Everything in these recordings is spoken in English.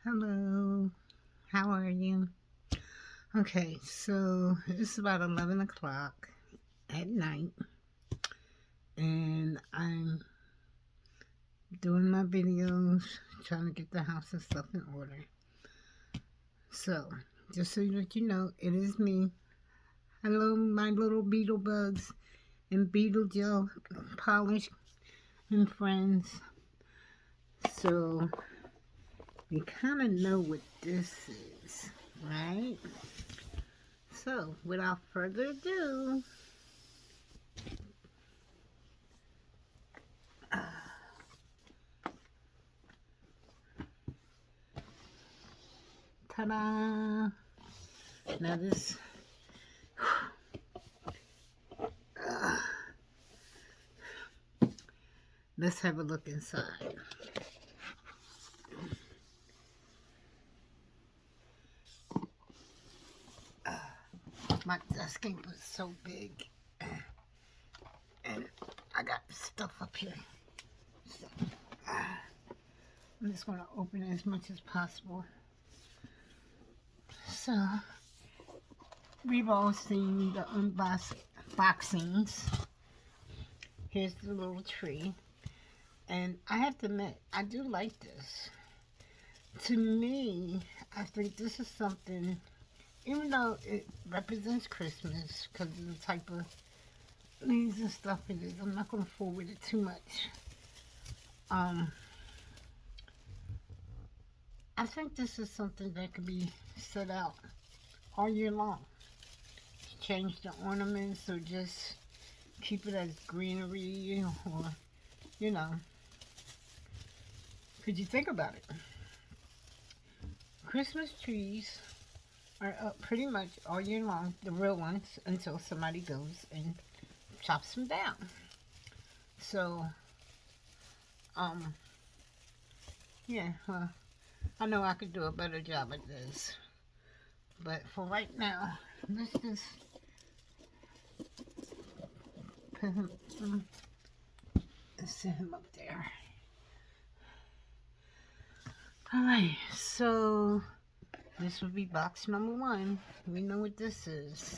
Hello, how are you? Okay, so it's about 11 o'clock at night, and I'm doing my videos, trying to get the house and stuff in order. So, just so that you know, it is me. Hello, my little beetle bugs and beetle gel polish and friends. So, you kind of know what this is, right? So, without further ado, ta-da! Now this, let's have a look inside. My desk was so big, and I got stuff up here. So, I'm just going to open it as much as possible. So, we've all seen the unboxings. Here's the little tree. And I have to admit, I do like this. To me, I think this is something, even though it represents Christmas, because of the type of leaves and stuff it is, I'm not going to fool with it too much. I think this is something that could be set out all year long. Change the ornaments or just keep it as greenery, or, you know, could you think about it? Christmas trees are up pretty much all year long, the real ones, until somebody goes and chops them down. So, yeah, I know I could do a better job at this. But for right now, let's just put him, set him up there. Alright, so this would be box number 1. We know what this is.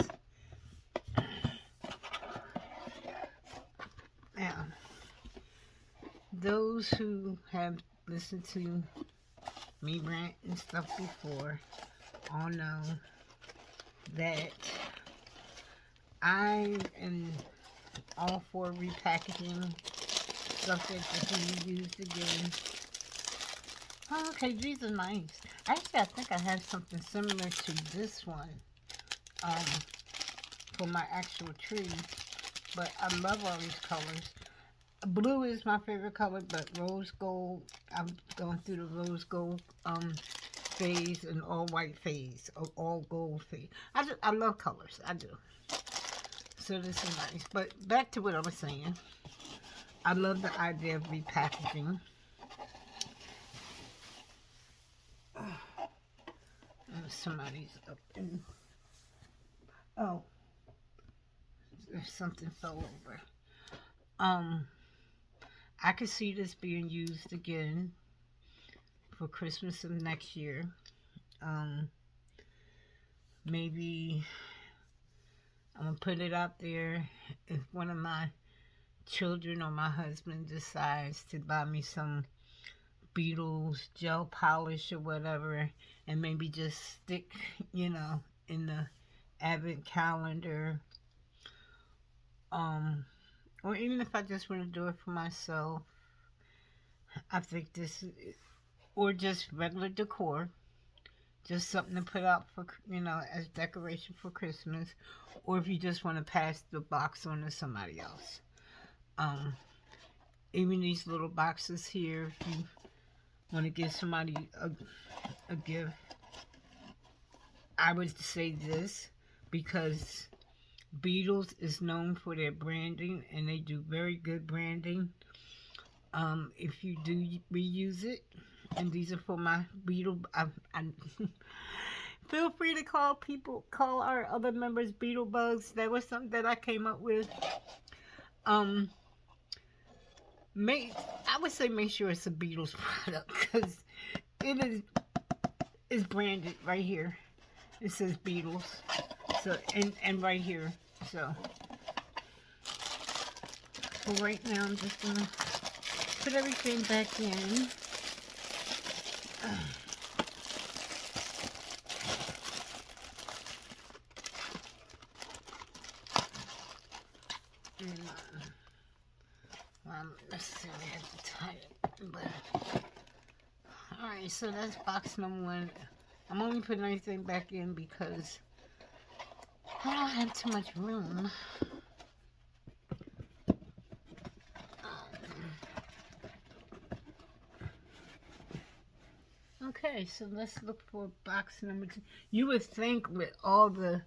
Now, those who have listened to me rant and stuff before all know that I am all for repackaging stuff that can be used again. Oh, okay, these are nice. Actually, I think I have something similar to this one for my actual tree. But I love all these colors. Blue is my favorite color, but rose gold, I'm going through the rose gold phase and all white phase, or all gold phase. I love colors, I do. So this is nice. But back to what I was saying. I love the idea of repackaging. Somebody's up in, oh, if something fell over. I could see this being used again for Christmas of next year. Maybe I'm gonna put it out there if one of my children or my husband decides to buy me some Beetles gel polish or whatever, and maybe just stick, in the advent calendar, or even if I just want to do it for myself. I think this, or just regular decor, just something to put out for, as decoration for Christmas, or if you just want to pass the box on to somebody else. Even these little boxes here, if you want to give somebody a gift, I would say this, because Beetles is known for their branding, and they do very good branding. If you do reuse it, and these are for my Beetle, I feel free to call our other members Beetle Bugs. That was something that I came up with. I would say make sure it's a Beetles product, because it is is branded right here. It says Beetles. So, and right here. So, for right now, I'm just gonna put everything back in. And, well, necessarily have to tie it, but alright, so that's box number 1. I'm only putting everything back in because I don't have too much room. Okay, so let's look for box number 2. You would think with all the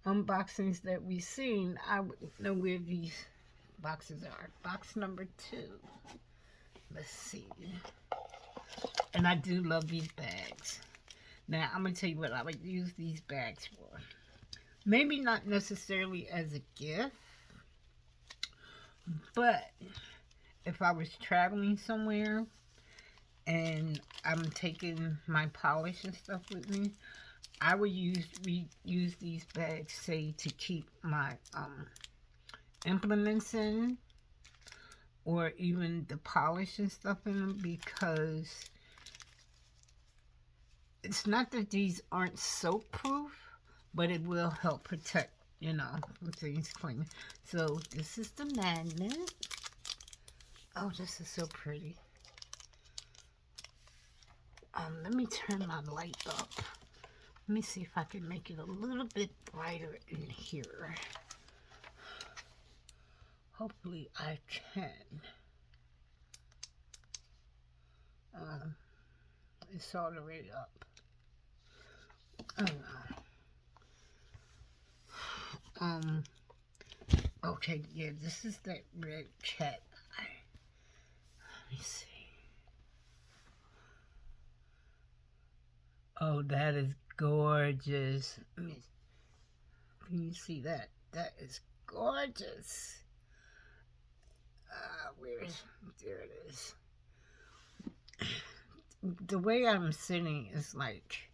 unboxings that we've seen, I would know where these boxes are. Box number 2. Let's see. And I do love these bags. Now, I'm going to tell you what I would use these bags for. Maybe not necessarily as a gift, but if I was traveling somewhere and I'm taking my polish and stuff with me, I would use these bags, say, to keep my implements in, or even the polish and stuff in them, because it's not that these aren't soap proof, but it will help protect, you know, from things clean. So this is the magnet. Oh, this is so pretty. Let me turn my light up. Let me see if I can make it a little bit brighter in here. Hopefully I can. It's all the way up. Okay, yeah, this is that red cat eye. Let me see. Oh, that is gorgeous. Can you see that? That is gorgeous. There it is. The way I'm sitting is like,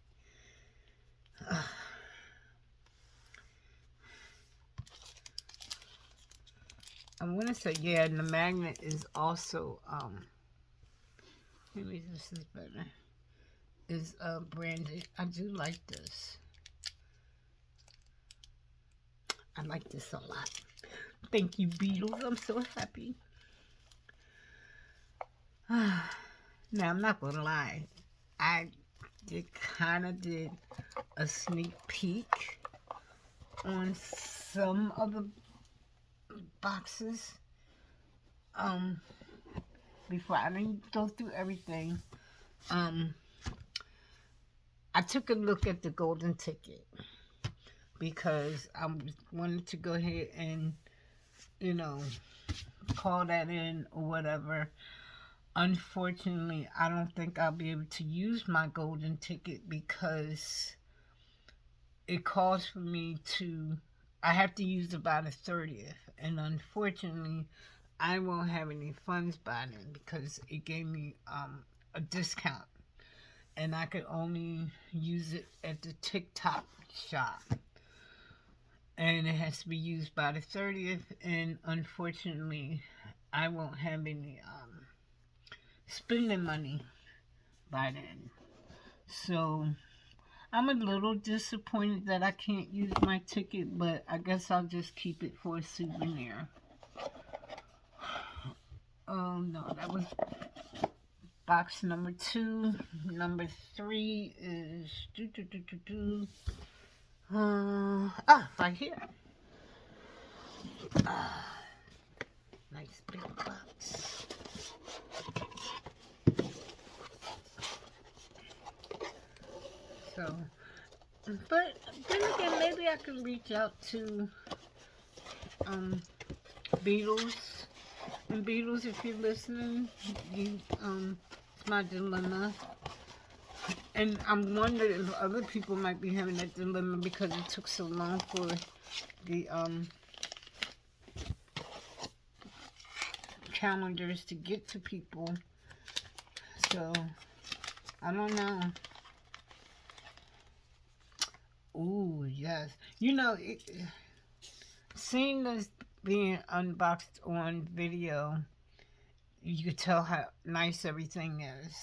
I'm gonna say, yeah, and the magnet is also, maybe this is better, is branded. I do like this. I like this a lot. Thank you, Beetles. I'm so happy. Now, I'm not gonna lie. I kind of did a sneak peek on some of the boxes. Before I didn't go through everything. I took a look at the golden ticket because I wanted to go ahead and, you know, call that in or whatever. Unfortunately, I don't think I'll be able to use my golden ticket because it calls for me to, I have to use it by the 30th. And unfortunately, I won't have any funds by then because it gave me a discount. And I could only use it at the TikTok shop. And it has to be used by the 30th. And unfortunately, I won't have any spending money by then. So I'm a little disappointed that I can't use my ticket, but I guess I'll just keep it for a souvenir. Oh no, that was box number 2. Number 3 is right here. Nice big box. So, but then again, maybe I can reach out to Beetles. And Beetles, if you're listening, you it's my dilemma. And I'm wondering if other people might be having that dilemma because it took so long for the calendars to get to people. So I don't know. Ooh, yes. You know, seeing this being unboxed on video, you could tell how nice everything is.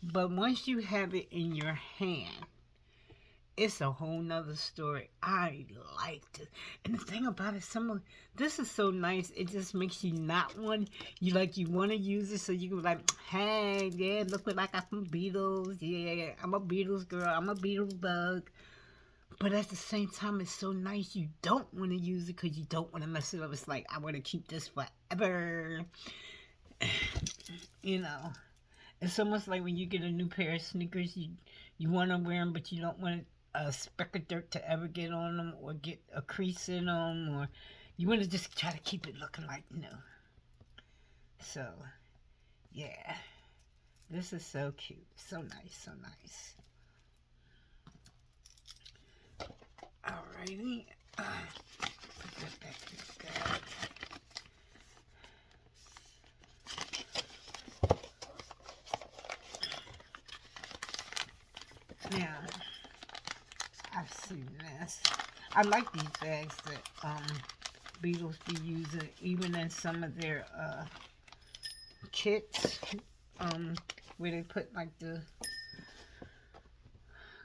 But once you have it in your hand, it's a whole nother story. I liked it. And the thing about it, this is so nice. It just makes you not want, you want to use it so you can be like, hey, yeah, look what I got from Beatles. Yeah, I'm a Beatles girl. I'm a Beatles bug. But at the same time, it's so nice. You don't want to use it because you don't want to mess it up. It's like, I want to keep this forever. You know, it's almost like when you get a new pair of sneakers, you want to wear them, but you don't want a speck of dirt to ever get on them or get a crease in them, or you want to just try to keep it looking like new. So, yeah, this is so cute. So nice, so nice. Alrighty. Put that back in the bag. Now, I've seen this. I like these bags that Beatles be using, even in some of their kits, where they put like the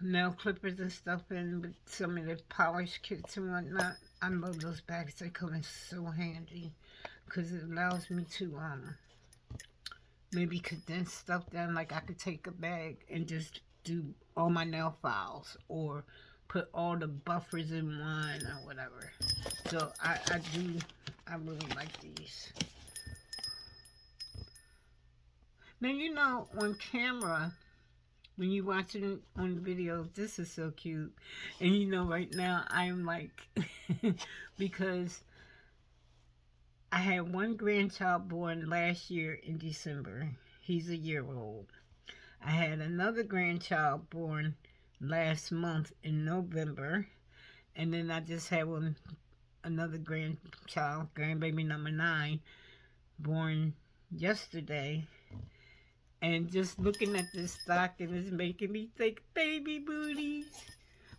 nail clippers and stuff in with some of the polish kits and whatnot. I love those bags. They come in so handy because it allows me to maybe condense stuff down. Like I could take a bag and just do all my nail files or put all the buffers in one or whatever. So I really like these. Now, you know, on camera, when you watch it on the video, this is so cute. And you know, right now, I'm like, because I had one grandchild born last year in December. He's a year old. I had another grandchild born last month in November. And then I just had another grandchild, grandbaby number 9, born yesterday. And just looking at this stocking is making me think baby booties.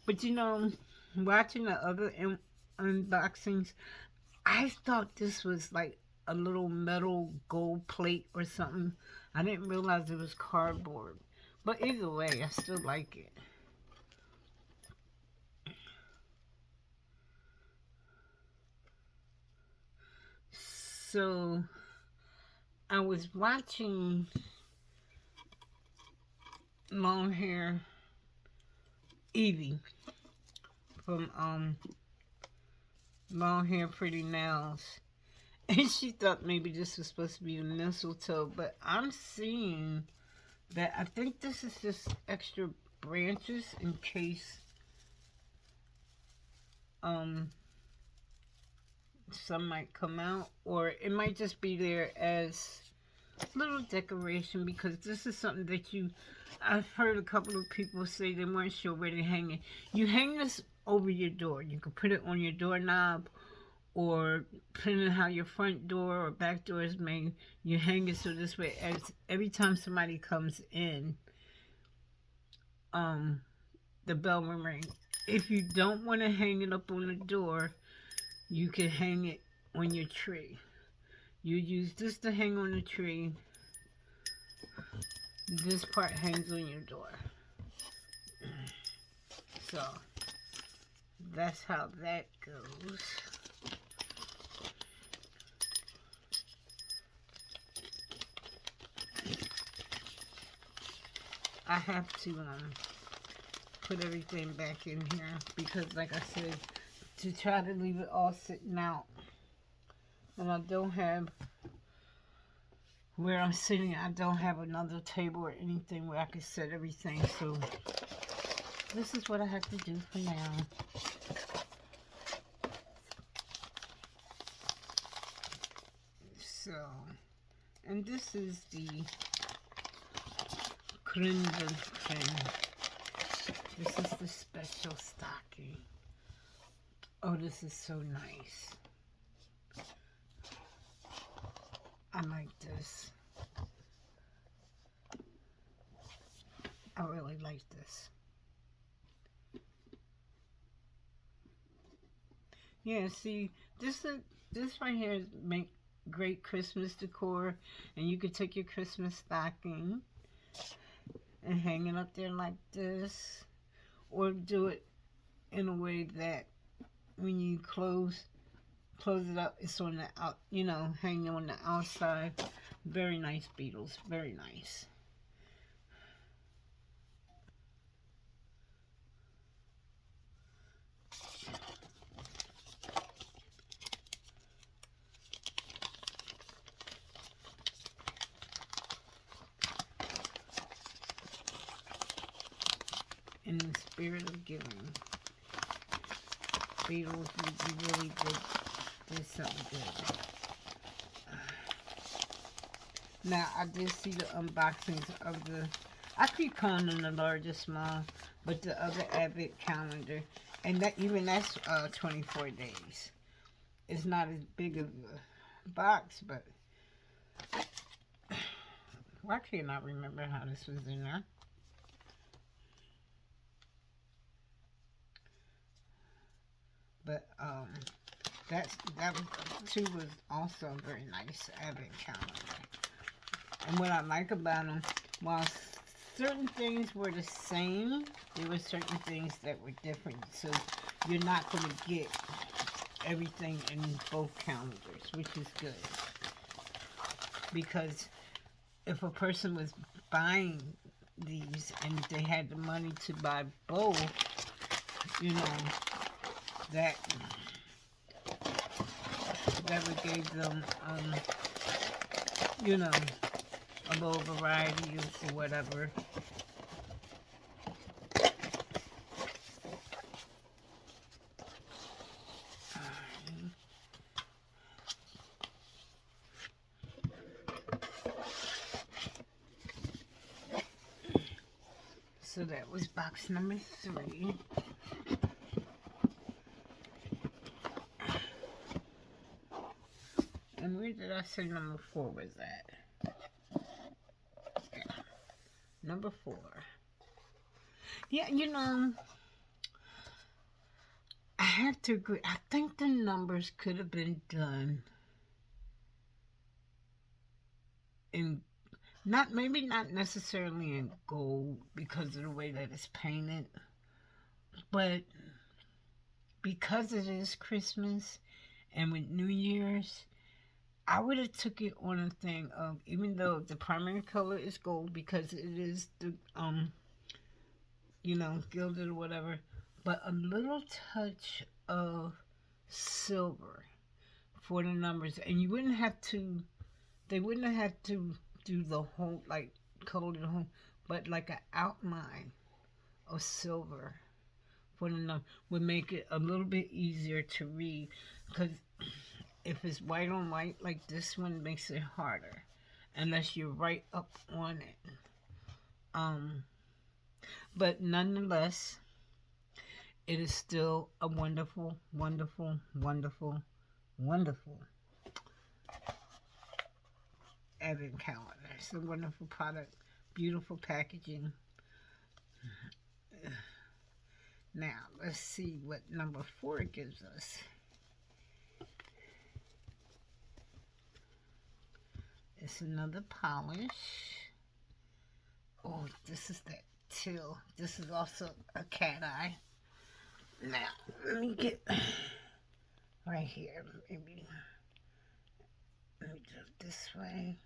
But you know, watching the other unboxings, I thought this was like a little metal gold plate or something. I didn't realize it was cardboard. But either way, I still like it. So, I was watching long hair Evie from Long Hair Pretty Nails, and she thought maybe this was supposed to be a mistletoe, but I'm seeing that I think this is just extra branches in case some might come out, or it might just be there as little decoration, because this is something that I've heard a couple of people say they weren't sure where to hang it. You hang this over your door. You can put it on your doorknob, or depending on how your front door or back door is made, you hang it so this way, as every time somebody comes in, the bell will ring. If you don't want to hang it up on the door, you can hang it on your tree. You use this to hang on the tree. This part hangs on your door. So, that's how that goes. I have to put everything back in here because, like I said, to try to leave it all sitting out. And I don't have, where I'm sitting, I don't have another table or anything where I can set everything. So this is what I have to do for now. So, and this is the creme de creme. This is the special stocking. Oh, this is so nice. I like this. I really like this. Yeah, see, this right here make great Christmas decor, and you could take your Christmas stocking and hang it up there like this, or do it in a way that when you close it up, it's on the out, hanging on the outside. Very nice, Beetles. Very nice. In the spirit of giving, Beetles, you really did something good. Now, I did see the unboxings of I keep calling them the largest small, but the other Advent calendar. And that's 24 days. It's not as big of a box, but why can't I remember how this was in there? But that was too was also very nice Advent calendar. And what I like about them, while certain things were the same, there were certain things that were different. So you're not going to get everything in both calendars, which is good. Because if a person was buying these and they had the money to buy both, that would give them, a little variety or whatever. So that was box number 3. And where did I say number 4 was at? Yeah. Number 4. Yeah, I have to agree. I think the numbers could have been done in maybe not necessarily in gold because of the way that it's painted, but because it is Christmas and with New Year's, I would have took it on a thing of, even though the primary color is gold because it is the gilded or whatever, but a little touch of silver for the numbers, and you wouldn't have to. They wouldn't have had to do the whole color the whole, but like an outline of silver for the number would make it a little bit easier to read, because if it's white on white like this one, makes it harder unless you're right up on it. But nonetheless, it is still a wonderful, wonderful, wonderful, wonderful Advent calendar. It's a wonderful product, beautiful packaging. Now, let's see what number 4 gives us. It's another polish. Oh, this is that teal. This is also a cat eye. Now, let me get right here. Maybe let me do it this way.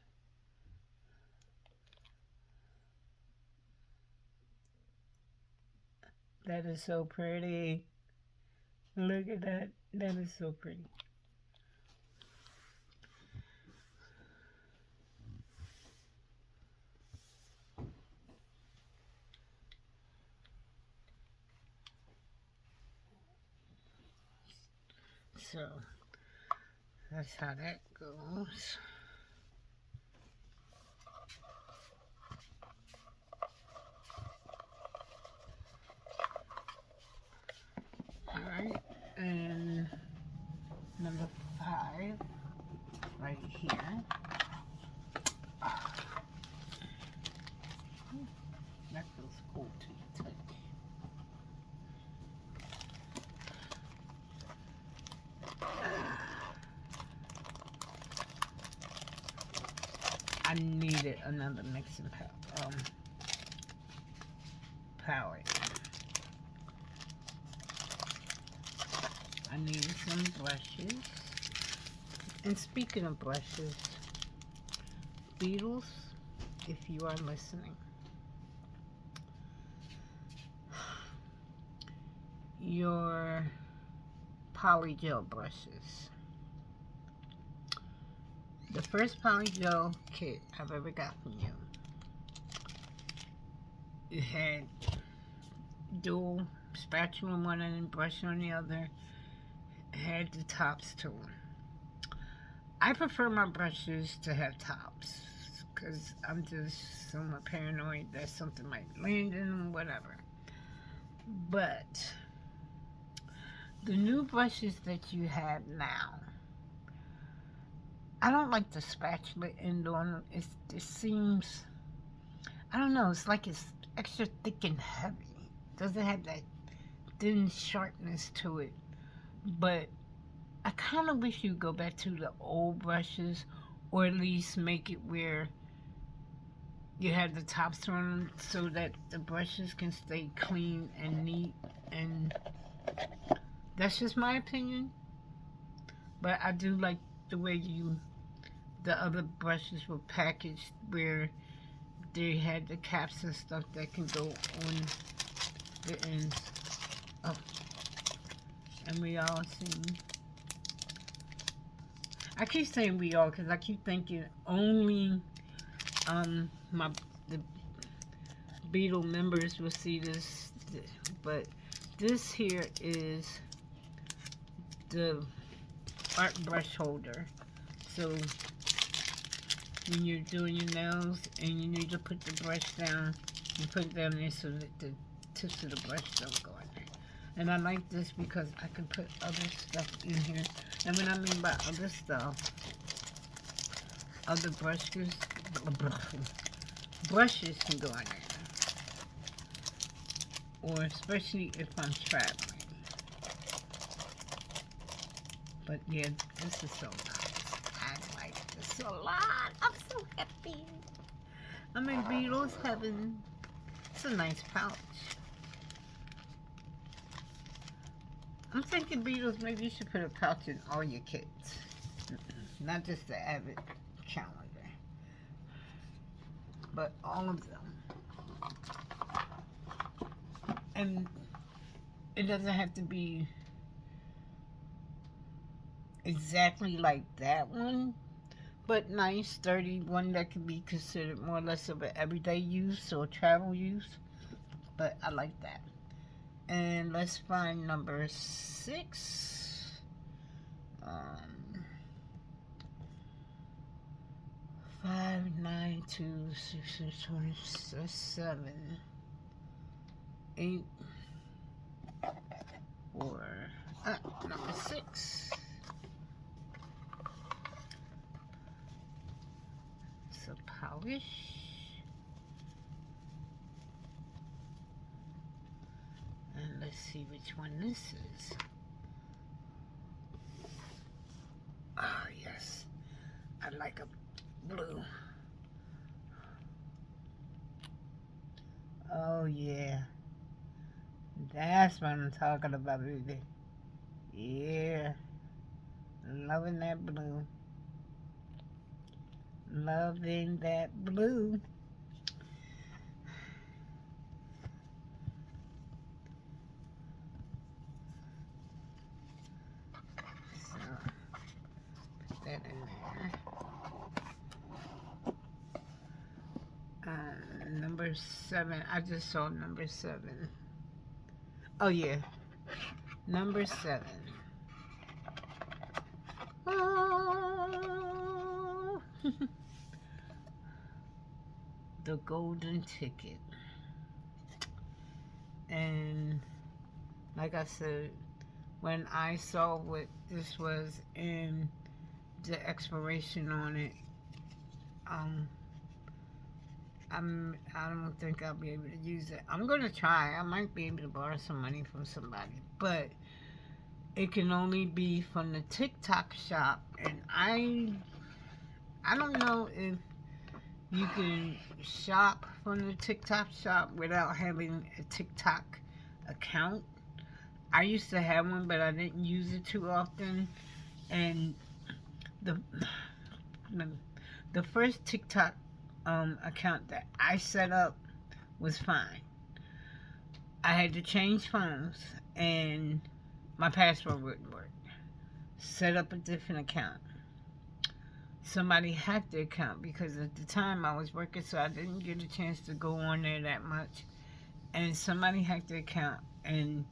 That is so pretty. Look at that. That is so pretty. So, that's how that goes. Alright, and number 5, right here. That feels cool to touch. I needed another mixing palette. I needed some brushes. And speaking of brushes, Beetles, if you are listening, your polygel brushes. The first polygel kit I've ever got from you, it had dual spatula on one end and brush on the other. It had the tops to them. I prefer my brushes to have tops because I'm just somewhat paranoid that something might land in them, whatever. But the new brushes that you have now, I don't like the spatula end on them. It seems, I don't know, it's like it's extra thick and heavy. It doesn't have that thin sharpness to it. But I kind of wish you'd go back to the old brushes, or at least make it where you have the tops on them so that the brushes can stay clean and neat. And that's just my opinion. But I do like the way the other brushes were packaged, where they had the caps and stuff that can go on the ends. Oh, and we all seen. I keep saying we all because I keep thinking only the Beetle members will see this, but this here is the art brush holder. So when you're doing your nails and you need to put the brush down, you put it down there so that the tips of the brush don't go in there. And I like this because I can put other stuff in here. And when I mean by other stuff, other brushes can go in there. Or especially if I'm traveling. But yeah, this is so nice. I like this a lot. I'm so happy. I'm in Beetles heaven. It's a nice pouch. I'm thinking, Beetles, maybe you should put a pouch in all your kits. Not just the Avid calendar, but all of them. And it doesn't have to be exactly like that one, but nice, sturdy one that can be considered more or less of an everyday use or travel use. But I like that. And let's find number 6. 5, 9, 2, 6, 27, 8, 4. Number 6. It's a polish. And let's see which one this is. Oh, yes. I like a blue. Oh, yeah. That's what I'm talking about, baby. Yeah. Loving that blue. Loving that blue. That in there. Number 7. I just saw number 7. Oh yeah, number 7. Oh. The golden ticket. And like I said, when I saw what this was and the expiration on it, I don't think I'll be able to use it. I'm gonna try. I might be able to borrow some money from somebody, but it can only be from the TikTok shop, and I don't know if You can shop from the TikTok shop without having a TikTok account. I used to have one, but I didn't use it too often. And the the first TikTok account that I set up was fine. I had to change phones, and my password wouldn't work. Set up a different account. Somebody hacked the account because at the time I was working, so I didn't get a chance to go on there that much. And somebody hacked the account, and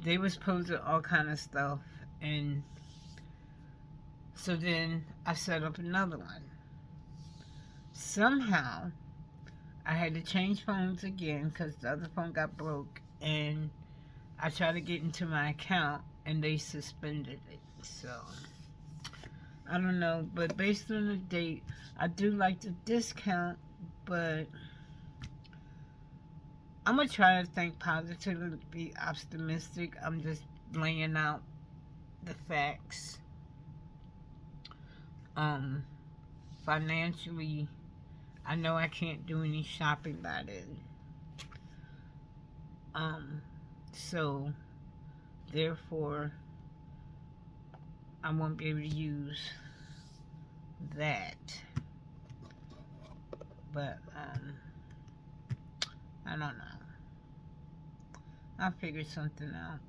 they was posting all kind of stuff. And so then I set up another one. Somehow I had to change phones again because the other phone got broke, and I tried to get into my account and they suspended it. So I don't know, but based on the date, I do like the discount, but I'm gonna try to think positively, be optimistic. I'm just laying out the facts. Financially, I know I can't do any shopping by then. So therefore, I won't be able to use that. But I don't know. I'll figure something out.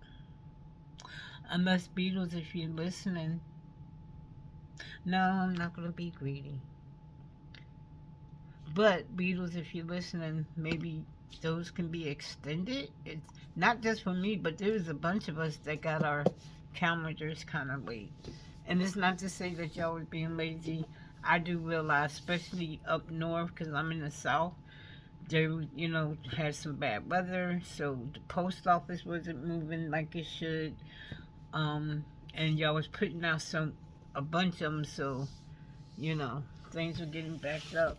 Unless Beetles, if you're listening. No, I'm not gonna be greedy. But Beetles, if you're listening, maybe those can be extended. It's not just for me, but there's a bunch of us that got our calendars kind of late. And it's not to say that y'all was being lazy. I do realize, especially up north, because I'm in the south, they, had some bad weather, so the post office wasn't moving like it should. And y'all was putting out a bunch of them, so, things were getting backed up.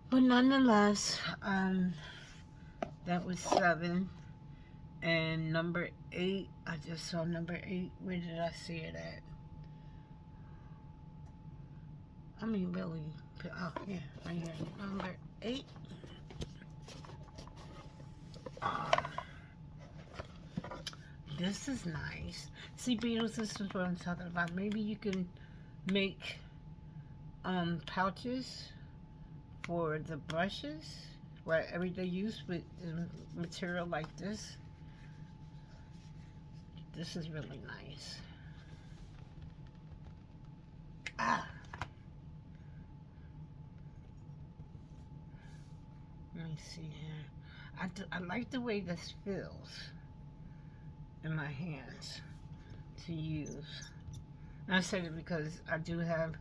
But nonetheless, that was 7. And number 8, I just saw number 8. Where did I see it at? I mean, really. Oh, yeah, right here. Number 8. This is nice. See, Beatles, this is what I'm talking about. Maybe you can make pouches for the brushes, for everyday use with material like this. This is really nice. Let me see here. I like the way this feels in my hands to use. And I said it because I do have,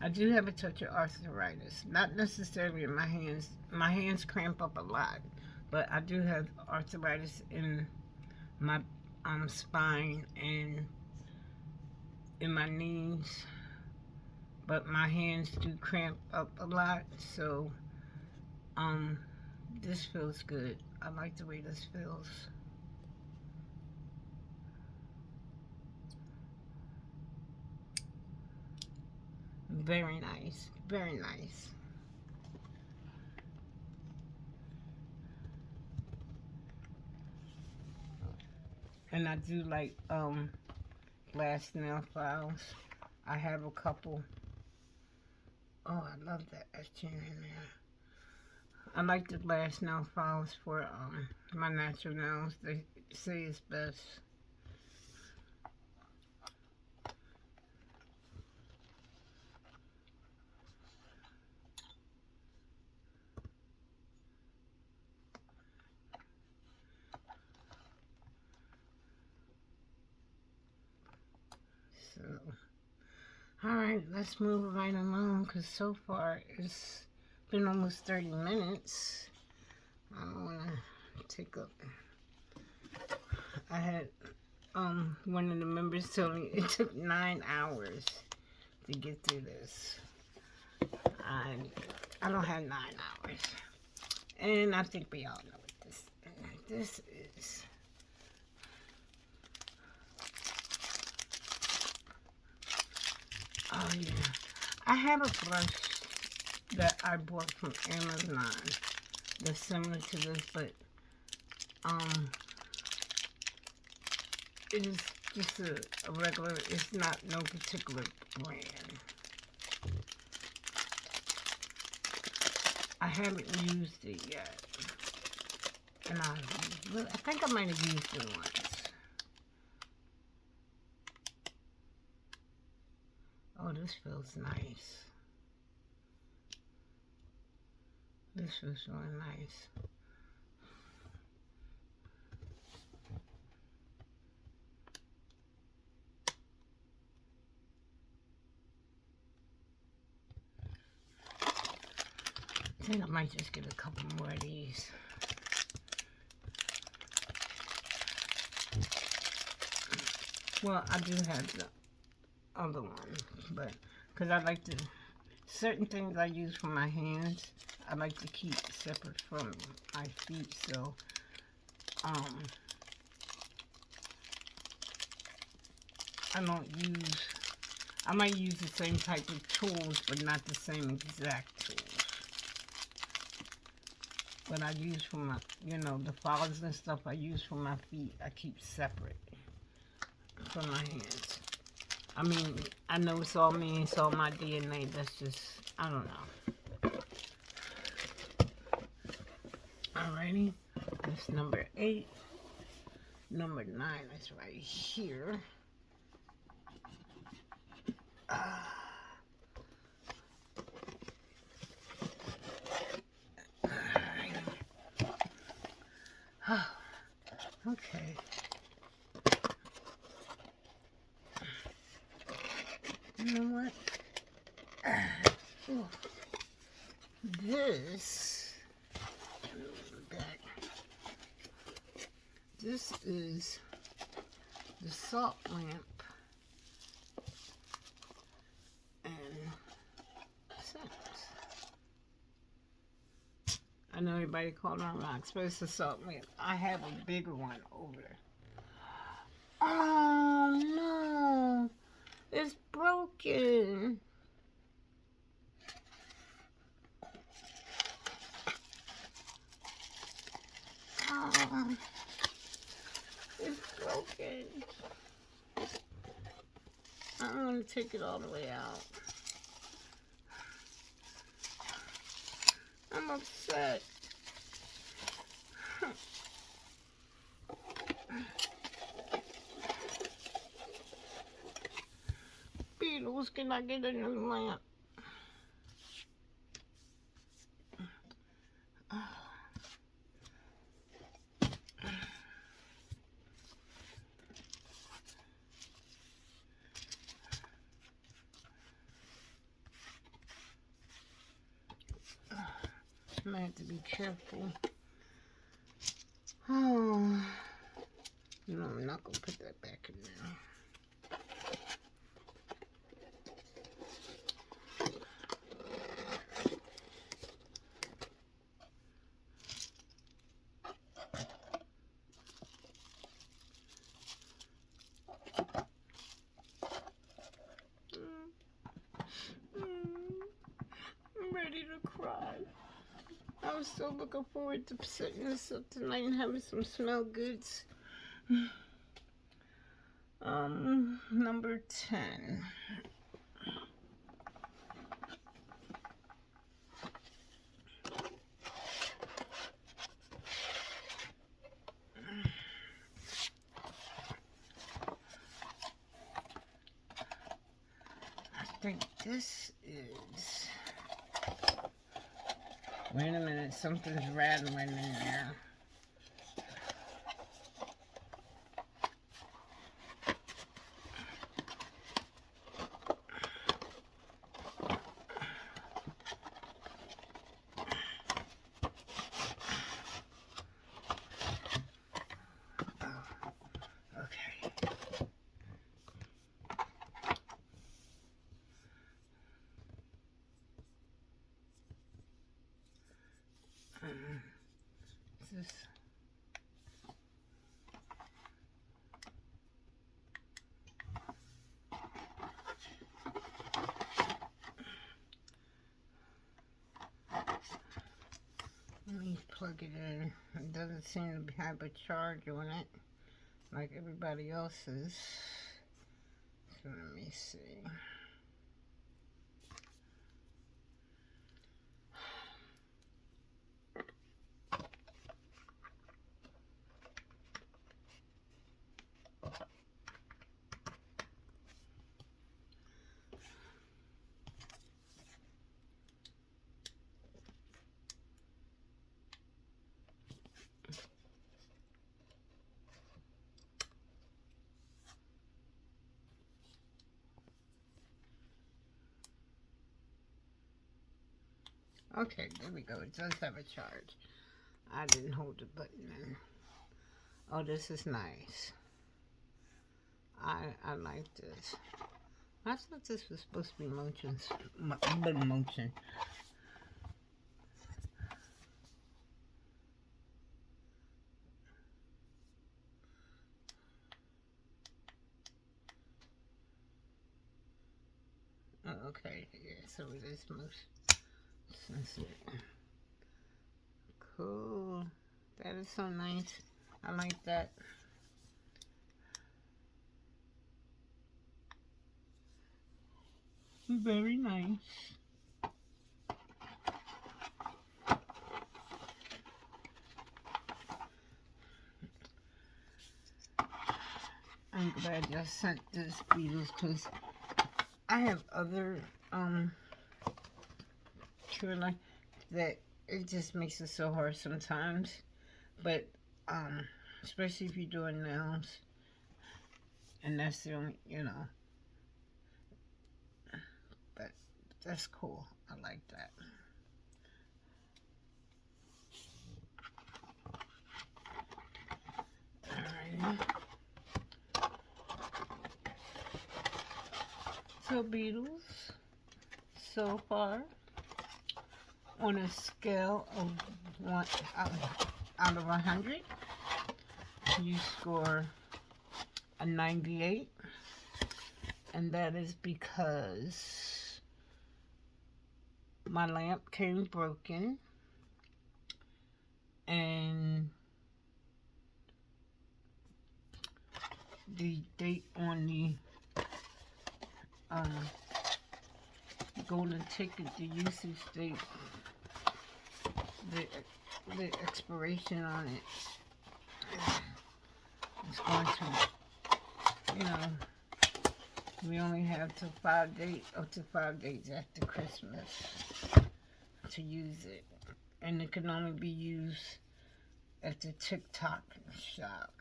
I do have a touch of arthritis. Not necessarily in my hands. My hands cramp up a lot, but I do have arthritis in my spine and in my knees. But my hands do cramp up a lot, so this feels good. I like the way this feels. Very nice. Very nice. And I do like glass nail files. I have a couple. Oh, I love that etching in there. I like the glass nail files for my natural nails. They say it's best. So, alright, let's move right along, because so far it's been almost 30 minutes. I don't want to take up. I had one of the members tell me it took 9 hours to get through this. I don't have 9 hours. And I think we all know what this is. Oh yeah. I have a brush that I bought from Amazon that's similar to this, but it is just a regular, it's not no particular brand. I haven't used it yet. And I think I might have used it once. Oh, this feels nice. This feels really nice. I think I might just get a couple more of these. Well, I do have the other one, but because I like to, certain things I use for my hands, I like to keep separate from my feet, so, I don't use, I might use the same type of tools, but not the same exact tools. What I use for my, the files and stuff I use for my feet, I keep separate from my hands. I mean, I know it's all me, it's all my DNA, that's just, I don't know. Alrighty, that's number 8. Number 9 is right here. Okay. You know what? This is the salt lamp and scents. I know everybody call them rocks, but it's a salt lamp. I have a bigger one over there. Oh no! It's broken. Oh, it's broken. I'm gonna take it all the way out. I'm upset. Beetles, can I get a new lamp? I might have to be careful. Oh, no, I'm not gonna put that back in there. I'm ready to cry. I was so looking forward to setting this up tonight and having some smell goods. Number 10. I think this is... Wait a minute, something's rattling in there. This plug it in. It doesn't seem to have a charge on it like everybody else's. So let me see. Okay, there we go. It does have a charge. I didn't hold the button in. Oh, this is nice. I like this. I thought this was supposed to be motion. Oh, okay, yeah, so it is motion. Cool. That is so nice. I like that. Very nice. I'm glad I sent this Beetles because I have other Caroline that it just makes it so hard sometimes. But especially if you're doing nails, and that's the only, but that's cool. I like that. Alright. So Beetles, so far, on a scale of out of 100, you score a 98, and that is because my lamp came broken, and the date on the golden ticket, the usage date, the expiration on it is going to, we only have till 5 days, up to 5 days after Christmas to use it. And it can only be used at the TikTok shop.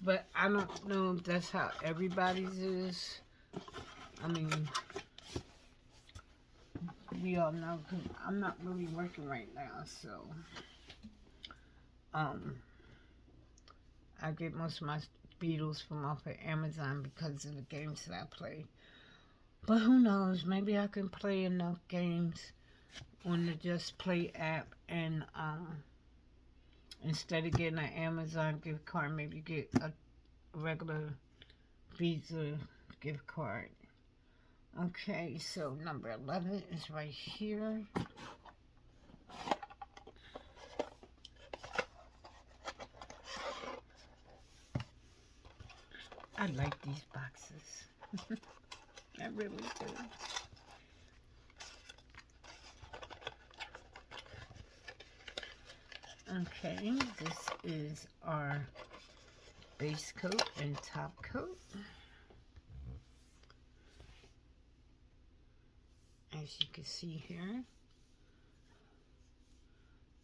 But I don't know if that's how everybody's is. I mean, we all know, because I'm not really working right now, so I get most of my Beetles from off of Amazon because of the games that I play. But who knows, maybe I can play enough games on the Just Play app, and instead of getting an Amazon gift card, maybe get a regular Visa gift card. Okay, so number 11 is right here. I like these boxes. I really do. Okay, this is our base coat and top coat. As you can see here,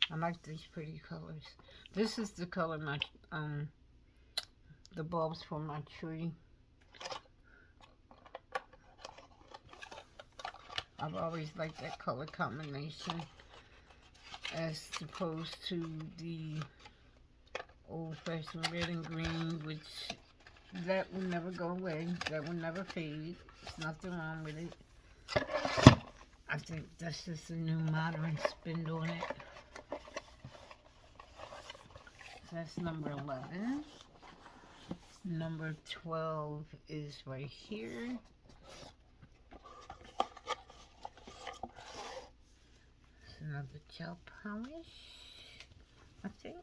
I like these pretty colors. This is the color my the bulbs for my tree. I've always liked that color combination as opposed to the old-fashioned red and green, which that will never go away. That will never fade. There's nothing wrong with it. I think that's just a new modern spin on it. So that's number 11. Number 12 is right here. It's another gel polish. I think.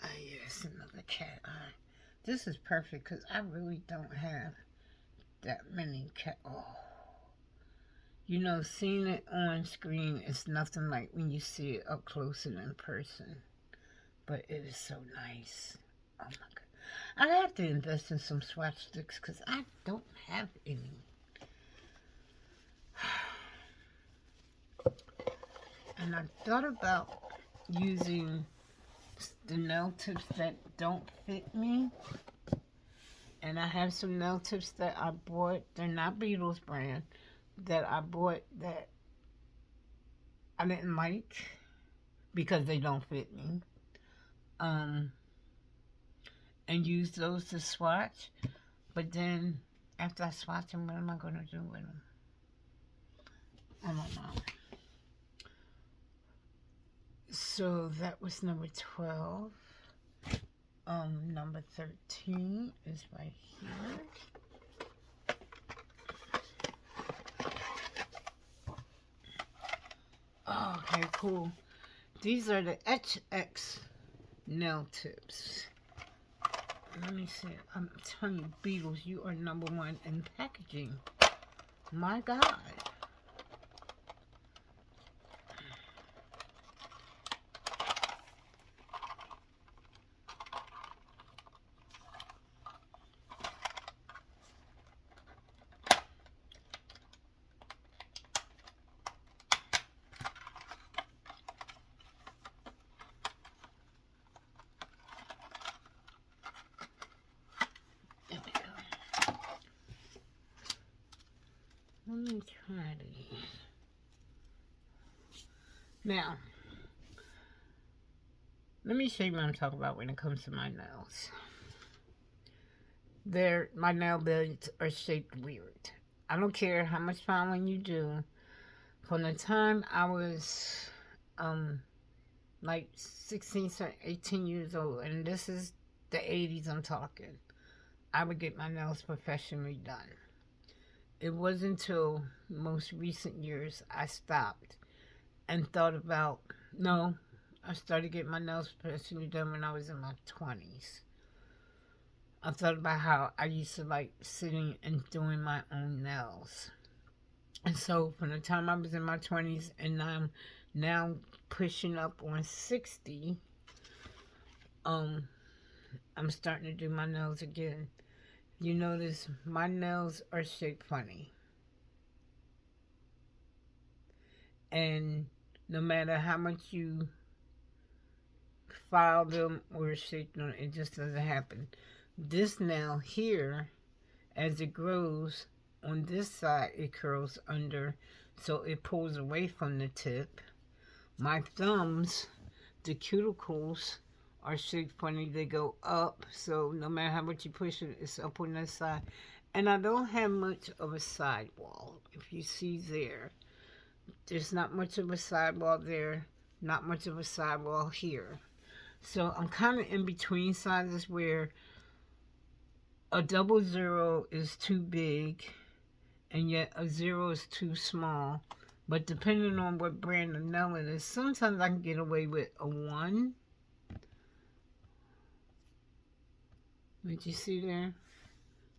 Oh, yes, another cat eye. This is perfect because I really don't have that many cat. Oh, you know, seeing it on screen is nothing like when you see it up close and in person. But it is so nice. Oh my god. I have to invest in some swatch sticks because I don't have any. And I thought about using the nail tips that don't fit me. And I have some nail tips that I bought. They're not Beetles brand. That I bought that I didn't like because they don't fit me. Um, and use those to swatch. But then after I swatch them, what am I going to do with them? I don't know. So that was number 12. Number 13 is right here. Oh, okay, cool. These are the HX nail tips. Let me see. I'm telling you, Beetles, you are number one in packaging. My God. There we go. Let me try these. Now, let me show you what I'm talking about when it comes to my nails. My nail beds are shaped weird. I don't care how much filing you do. From the time I was like 16, 18 years old, and this is the 80s I'm talking, I would get my nails professionally done. It wasn't until most recent years I stopped and thought about, no, I started getting my nails professionally done when I was in my 20s. I thought about how I used to like sitting and doing my own nails. And so from the time I was in my 20s and I'm now pushing up on 60, I'm starting to do my nails again. You notice my nails are shaped funny. And no matter how much you file them or shape them, it just doesn't happen. This nail here, as it grows, on this side it curls under, so it pulls away from the tip. My thumbs, the cuticles, are shaped funny. They go up, so no matter how much you push it, it's up on that side. And I don't have much of a sidewall. If you see there's not much of a sidewall there, not much of a sidewall here. So I'm kind of in between sizes where a 00 is too big and yet a 0 is too small. But depending on what brand of nail it is, sometimes I can get away with a 1. Did you see there?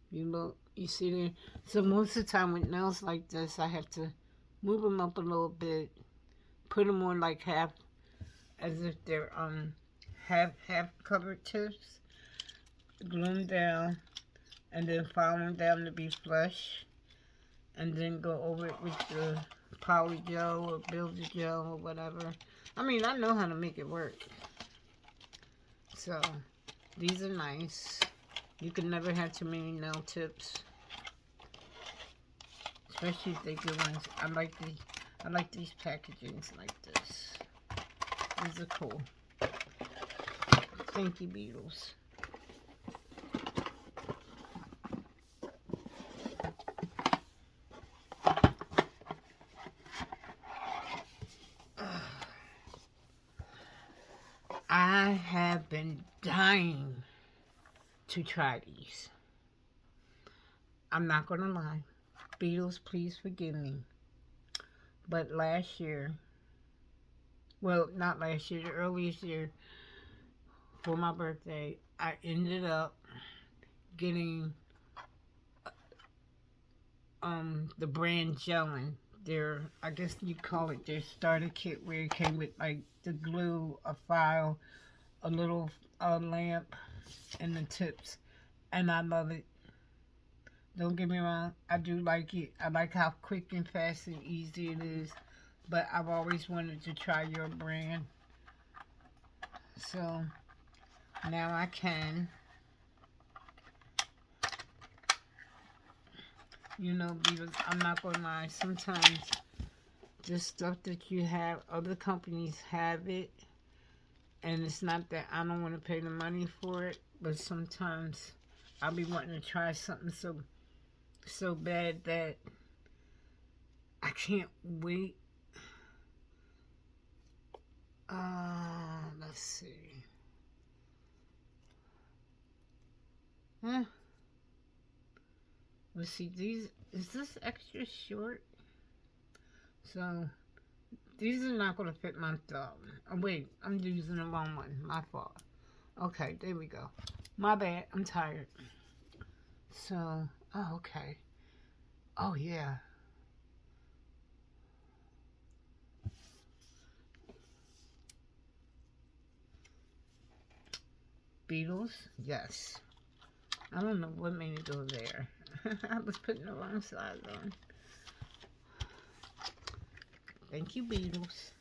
You see there? So most of the time with nails like this, I have to move them up a little bit, put them on like half, as if they're half covered tips, glue them down, and then file them down to be flush, and then go over it with the poly gel or builder gel or whatever. I mean, I know how to make it work. So these are nice. You can never have too many nail tips, especially if they're good ones. I like these packagings like this. These are cool. Thank you, Beetles. I have been dying to try these. I'm not gonna lie, Beatles, please forgive me. But last year, well, not last year, the earliest year for my birthday, I ended up getting the brand gelling. Their, I guess you call it their starter kit, where it came with like the glue, a file, a little lamp, and the tips. And I love it. Don't get me wrong, I do like it. I like how quick and fast and easy it is. But I've always wanted to try your brand. So now I can. You know, because I'm not going to lie, sometimes the stuff that you have, other companies have it. And it's not that I don't want to pay the money for it, but sometimes I'll be wanting to try something so bad that I can't wait. Let's see. Let's see, is this extra short? So, these are not going to fit my thumb. Oh, wait, I'm using the wrong one. My fault. Okay, there we go. My bad, I'm tired. So, oh, okay. Oh, yeah. Beetles, yes. I don't know what made me go there. I was putting the wrong size on. Thank you, Beetles.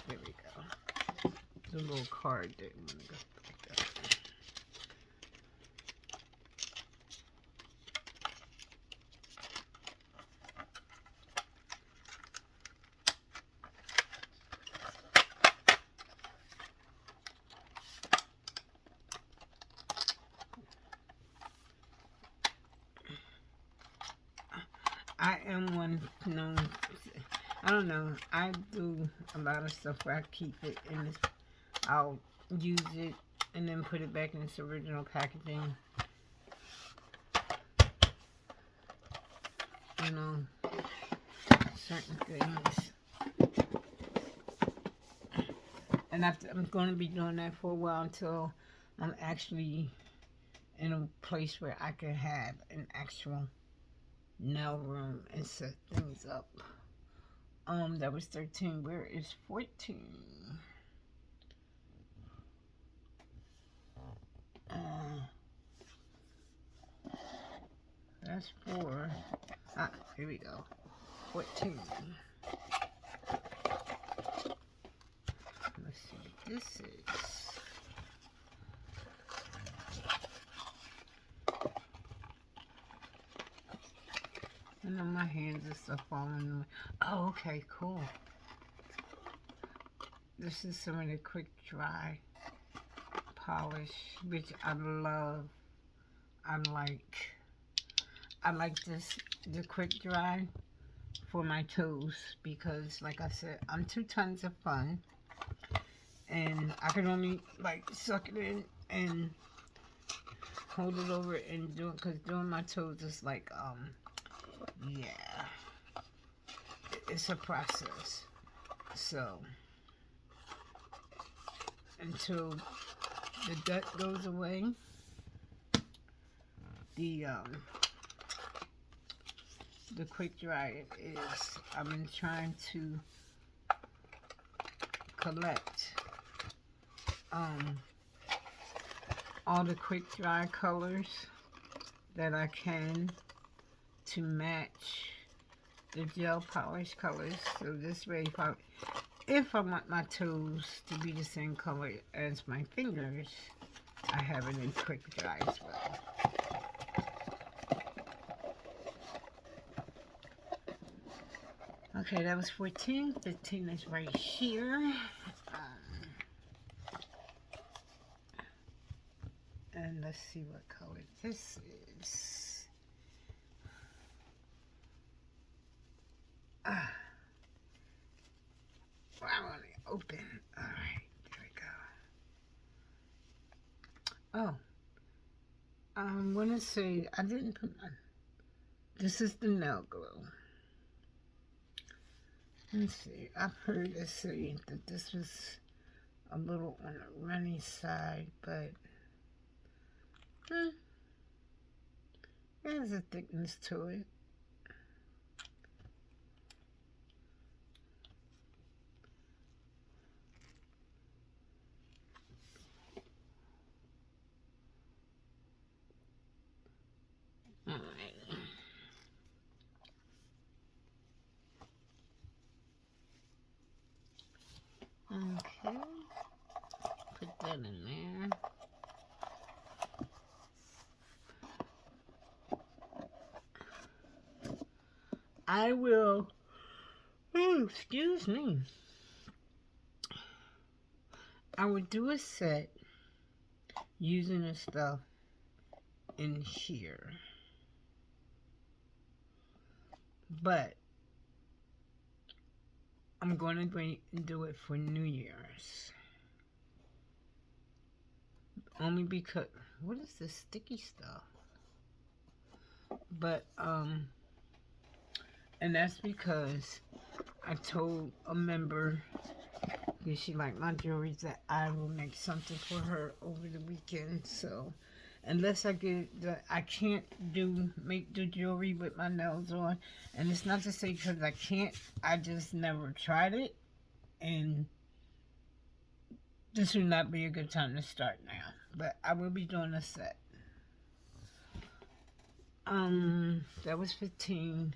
There we go. The little card didn't want to go like that. I am one known. I don't know. I do a lot of stuff where I keep it in this. I'll use it and then put it back in its original packaging. You know, certain things. And I'm going to be doing that for a while until I'm actually in a place where I can have an actual nail room and set things up. That was 13. Where is 14? That's 4. Ah, here we go. 14. Let's see what this is. I know my hands are stuff falling away. Oh, okay, cool. This is some of the quick dry polish, which I love. I like this, the quick dry for my toes, because like I said, I'm 2 tons of fun, and I can only like suck it in and hold it over and do it, because doing my toes is like, yeah, it's a process. So until the dirt goes away, the quick dry is, I've been trying to collect all the quick dry colors that I can to match the gel polish colors. So this way, if I want my toes to be the same color as my fingers, I have it in quick dry as well. Okay, that was 14. 15 is right here. And let's see what color this is. Well, I want to open. Alright, there we go. Oh, I'm going to say, I didn't put my, this is the nail glue. Let's see, I've heard it say that this was a little on the runny side, but there's a thickness to it. Alright. Okay, put that in there. I will, excuse me, I would do a set using the stuff in here, but I'm going to do it for New Year's. Only because, what is this sticky stuff? But, and that's because I told a member, because she liked my jewelry, that I will make something for her over the weekend. So, unless I can't make the jewelry with my nails on. And it's not to say because I can't, I just never tried it. And this would not be a good time to start now. But I will be doing a set. That was 15.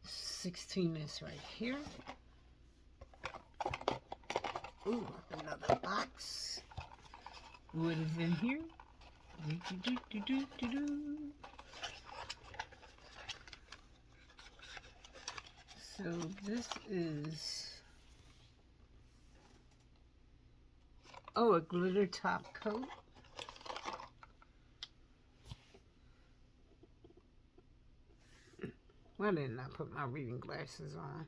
16 is right here. Ooh, another box. What is in here? So this is, a glitter top coat. Why didn't I put my reading glasses on?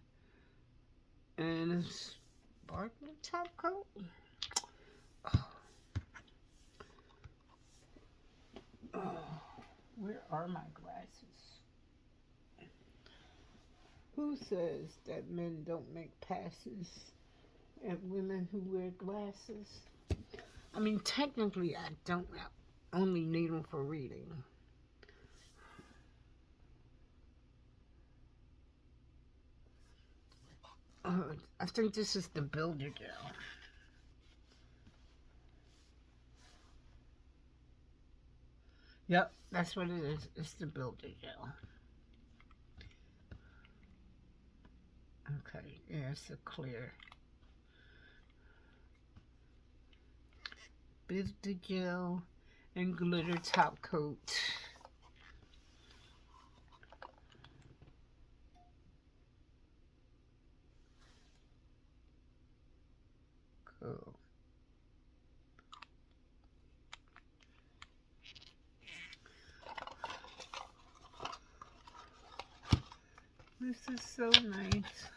And a sparkly top coat. Where are my glasses? Who says that men don't make passes at women who wear glasses? I mean, technically, I don't only need them for reading. I think this is the builder gel. Yep, that's what it is. It's the builder gel. Okay, yeah, it's a clear. Builder gel and glitter top coat. Cool. This is so nice.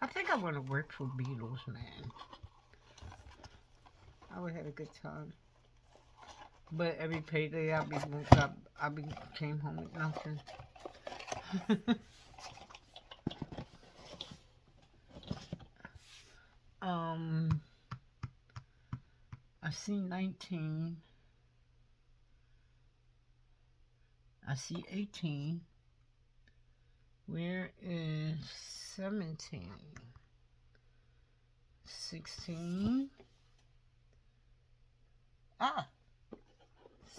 I think I want to work for Beetles, man. I would have a good time. But every payday I came home with nothing. I see 19. I see 18. Where is 17? 16.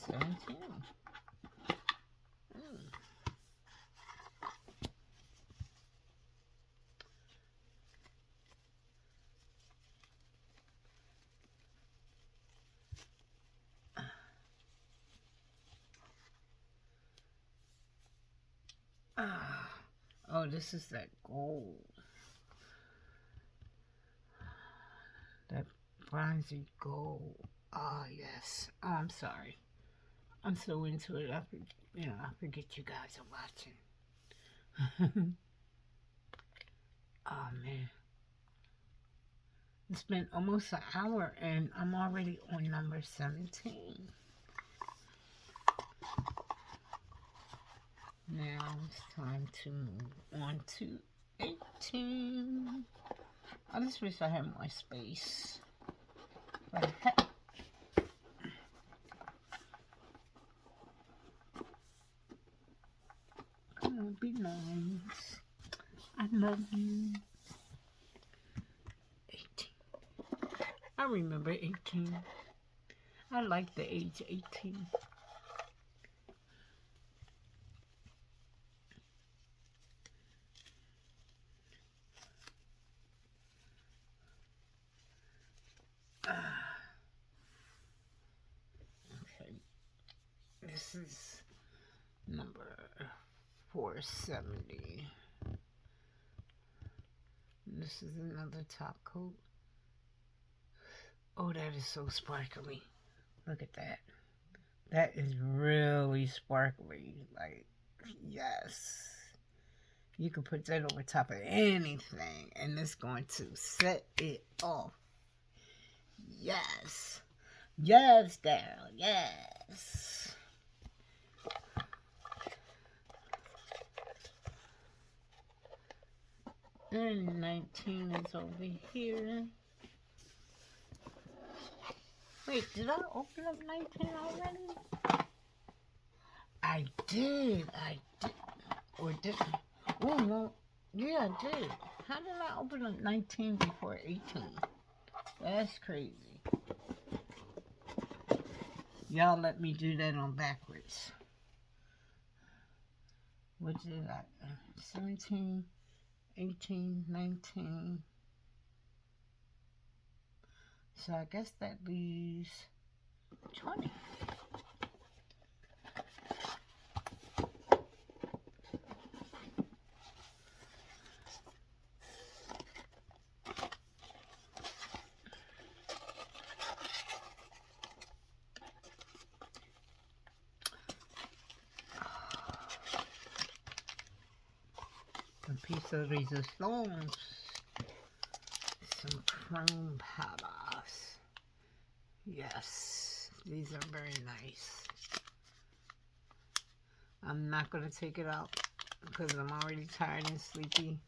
17. Oh, this is that gold. That bronzy gold. Oh, yes. Oh, I'm sorry. I'm so into it. I forget you guys are watching. Oh, man. It's been almost an hour and I'm already on number 17. Now it's time to move on to 18. I just wish I had more space. But heck, come on, be nice. I love you. 18. I remember 18. I like the age 18. Okay, this is number 470. This is another top coat. Oh, that is so sparkly. Look at that. That is really sparkly. Like, yes. You can put that over top of anything and it's going to set it off. Yes. Yes, girl. Yes. And 19 is over here. Wait, did I open up 19 already? I did. Or didn't. Oh, no. Yeah, I did. How did I open up 19 before 18? That's crazy. Y'all let me do that on backwards. What did I? 17, 18, 19. So I guess that leaves 20. A piece of resistance. Some chrome powders. Yes, these are very nice. I'm not going to take it out because I'm already tired and sleepy.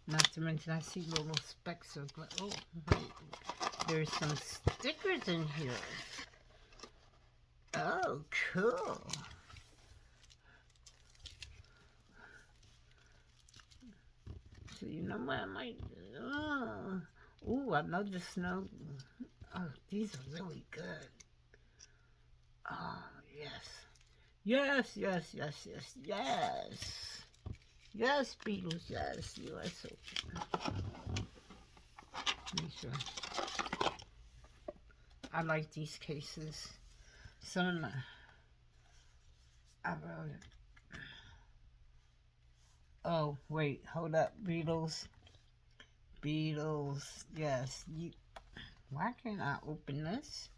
Not to mention I see little specks of, oh, wait, there's some stickers in here. Oh, cool. So you know what I might do? Ooh, I love the snow. Oh, these are really good. Oh, yes. Yes, yes, yes, yes, yes. Yes, Beetles, yes. You are so good. Make sure. I like these cases. Some of my, I wrote it. Oh, wait, hold up, Beetles. Beetles, yes. Why can't I open this?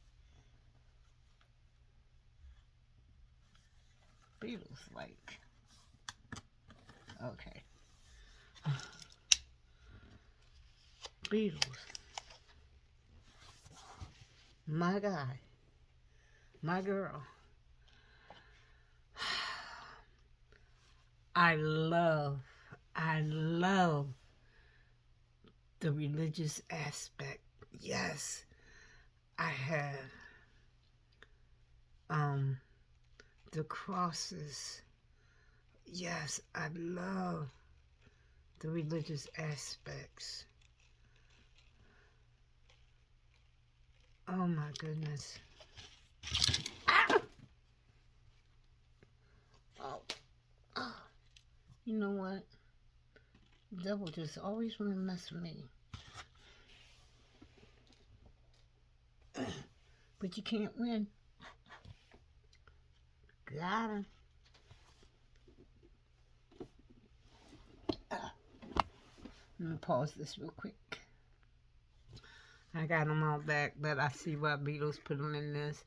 Beetles, like. Okay. Beetles. My guy. My girl. I love the religious aspect. Yes, I have the crosses. Yes, I love the religious aspects. Oh my goodness. Ah! Oh. Oh. You know what? The devil just always want to mess with me. But you can't win. Got him. Let me pause this real quick. I got them all back, but I see why Beatles put them in this.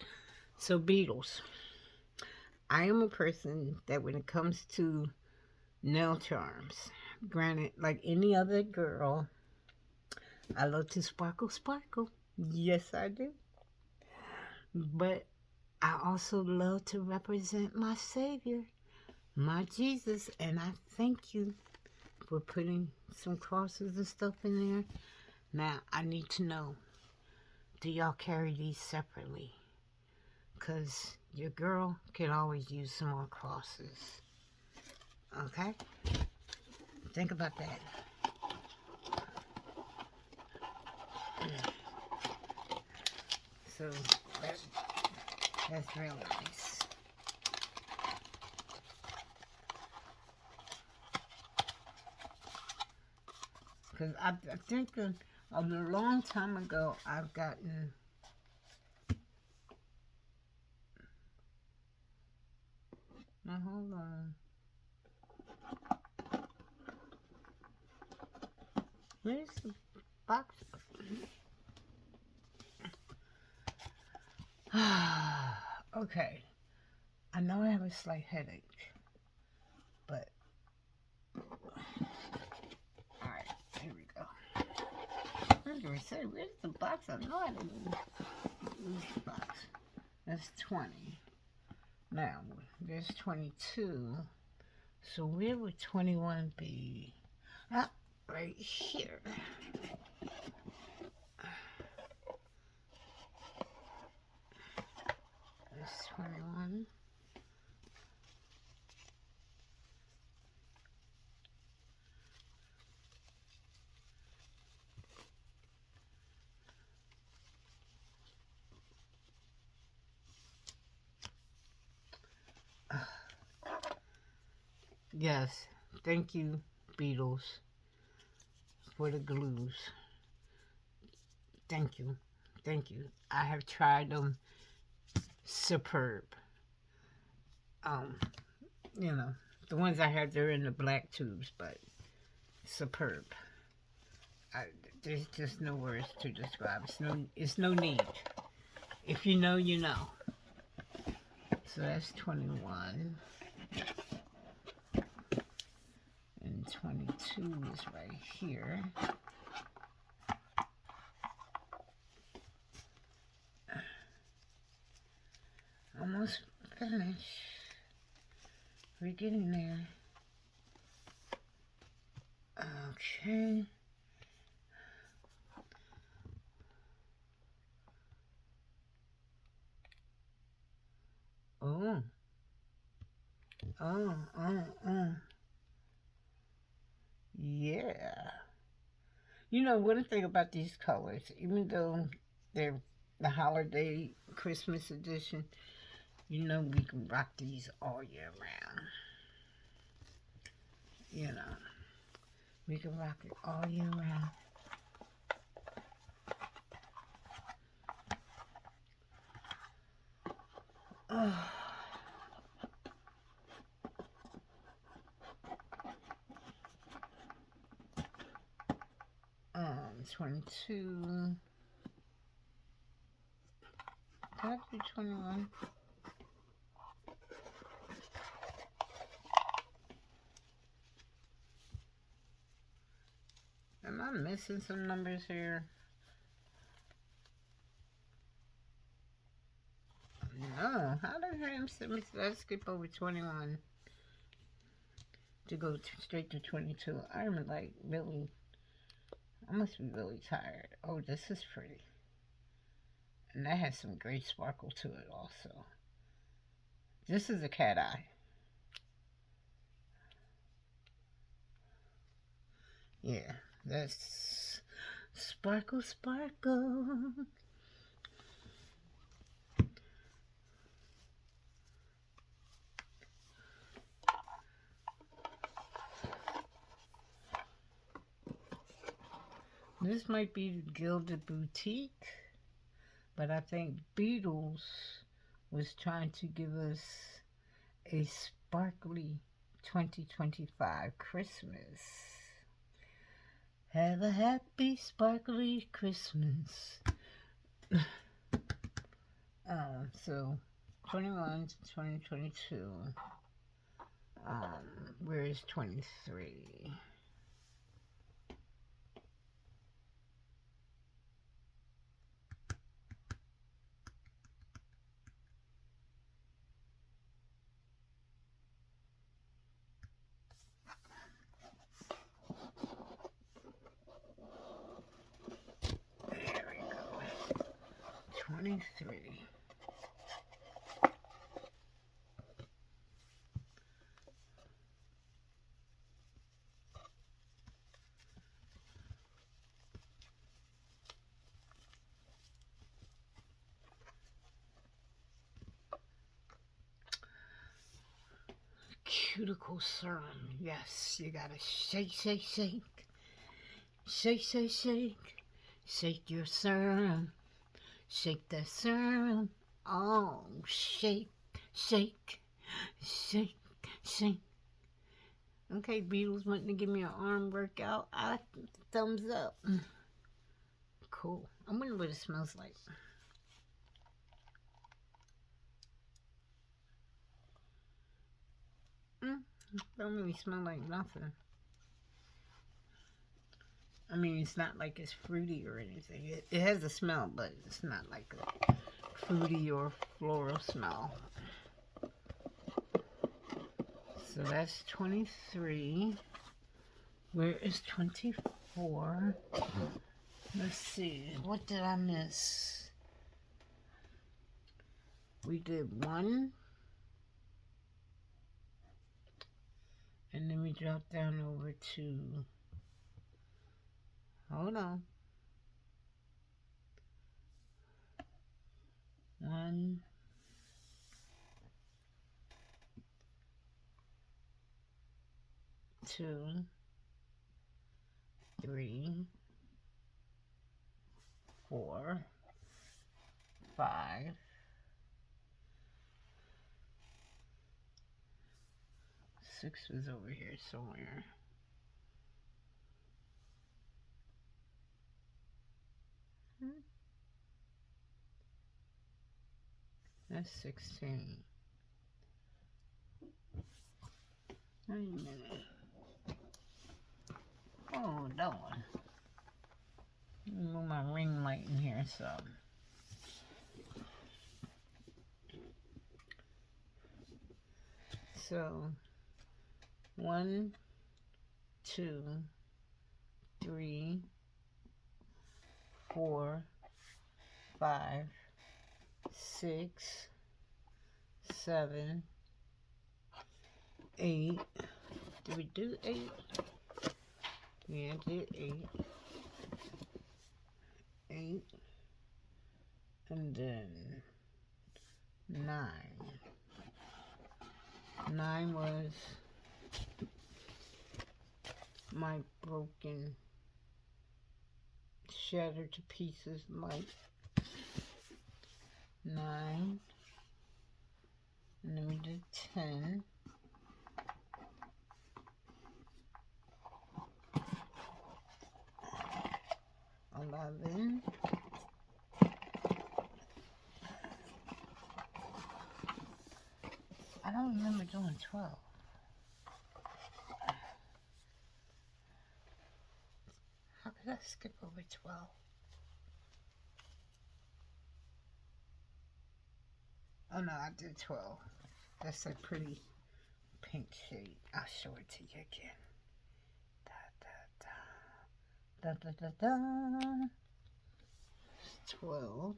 So, Beatles. I am a person that when it comes to nail charms, granted, like any other girl, I love to sparkle, sparkle. Yes, I do. But I also love to represent my Savior, my Jesus, and I thank you for putting some crosses and stuff in there. Now, I need to know, do y'all carry these separately? Because your girl can always use some more crosses. Okay? Think about that. So, that's real nice. Because I think a long time ago, I've gotten... Now, hold on. Where's the box? Okay. I know I have a slight headache, but... Alright, here we go. I was going to say, where's the box? I know I didn't lose the box. That's 20. Now, there's 22. So where would 21 be? Ah, right here. There's 21. Yes, thank you, Beatles, for the glues. Thank you. Thank you. I have tried them. Superb. Um, you know, the ones I had, they're in the black tubes, but superb. There's just no words to describe. It's no need. If you know, you know. So that's 21. And 22 is right here. Almost finished. We're getting there. Okay. Oh. Oh. Yeah. You know, one thing about these colors, even though they're the holiday Christmas edition, you know we can rock these all year round. You know, we can rock it all year round. Oh. 22. Did I do 21? Am I missing some numbers here? No. How did I skip over 21 to go straight to 22? I'm like really, I must be really tired. Oh, this is pretty. And that has some great sparkle to it also. This is a cat eye. Yeah, that's sparkle, sparkle. This might be Gilded Boutique, but I think Beetles was trying to give us a sparkly 2025 Christmas. Have a happy, sparkly Christmas. So 21 to 2022. Where is 23? There we go. 23. Cuticle serum. Yes, you gotta shake, shake, shake. Shake, shake, shake. Shake your serum. Shake that serum. Oh, shake, shake, shake, shake. Okay, Beetles wanting to give me an arm workout. Thumbs up. Cool. I wonder what it smells like. Don't really smell like nothing. I mean, it's not like it's fruity or anything. It has a smell, but it's not like a fruity or floral smell. So that's 23. Where is 24? Let's see. What did I miss? We did 1. And then we dropped down over to... Hold on. 1, 2, 3, 4, 5, 6 was over here somewhere. That's 16. Wait a minute. Oh, that one. Let me move my ring light in here some. So, 1, 2, 3, 4, 5, 6, 7, 8. Did we do 8? Yeah, I did 8. 8. And then 9. 9 was my broken, shattered to pieces light. 9. And then we did 10. 11. I don't remember doing 12. How could I skip over 12? Oh no, I did 12. That's a pretty pink shade. I'll show it to you again. Da da da da da. 12.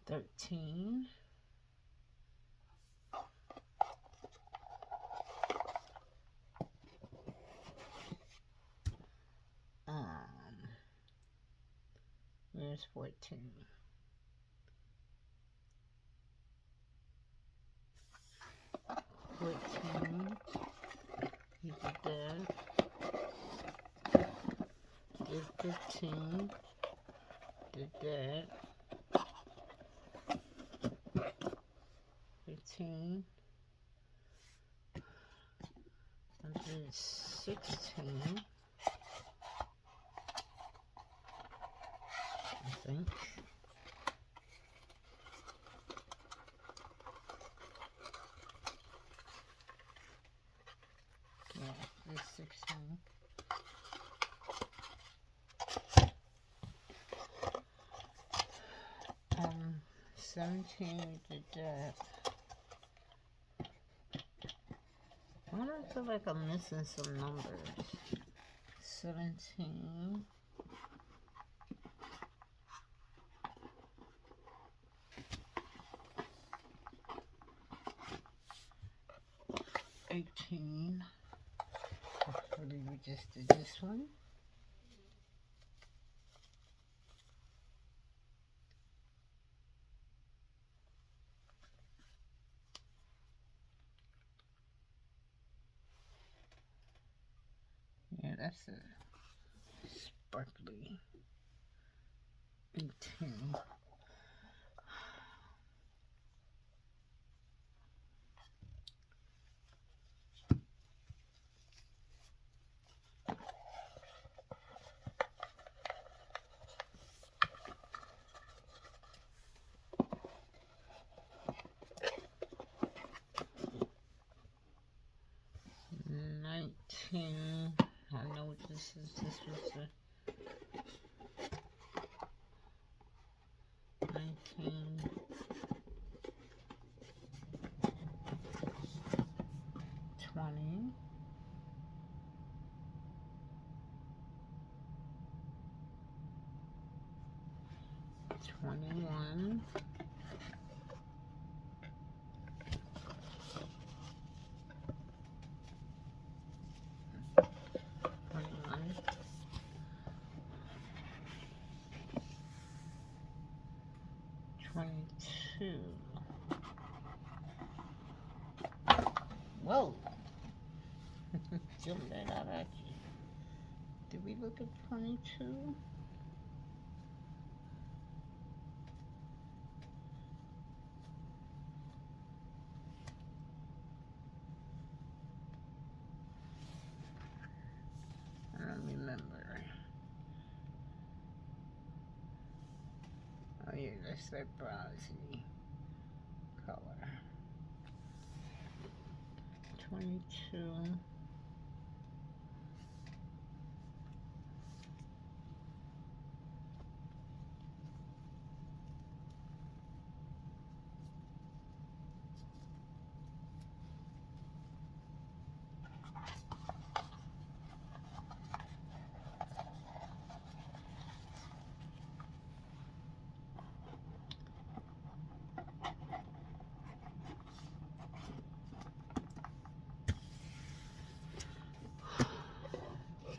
13. 14. 14. You did that. Did 15. Did that. 15. I did 16. I think. Yeah, it's 16. 17, we did that. I don't feel like I'm missing some numbers. 17. 18. Hopefully we just did this one. Yeah, that's a sparkly 18. 19. I know what this is. This was the 19. 20. 21. 21. 22. Whoa! Jumped that out at you. Did we look at 22? I don't remember. Oh yeah, that's that bronzy color. 22.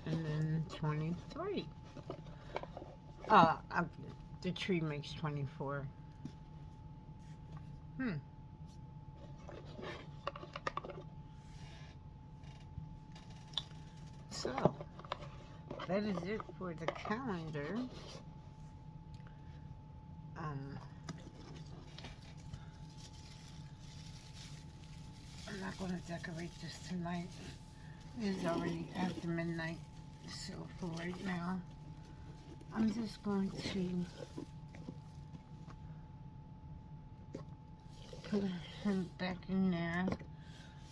And then 23. The tree makes 24. So, that is it for the calendar. I'm not going to decorate this tonight. It is already after midnight. So, for right now, I'm just going to put him back in there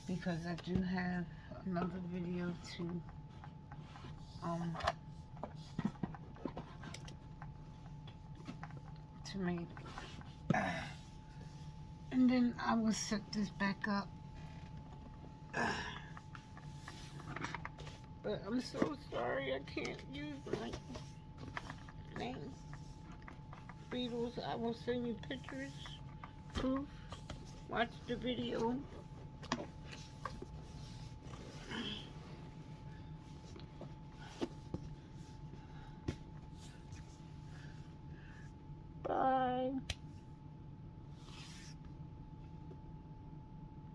because I do have another video to make. And then I will set this back up. But I'm so sorry I can't use my name. Beetles, I will send you pictures, proof, watch the video.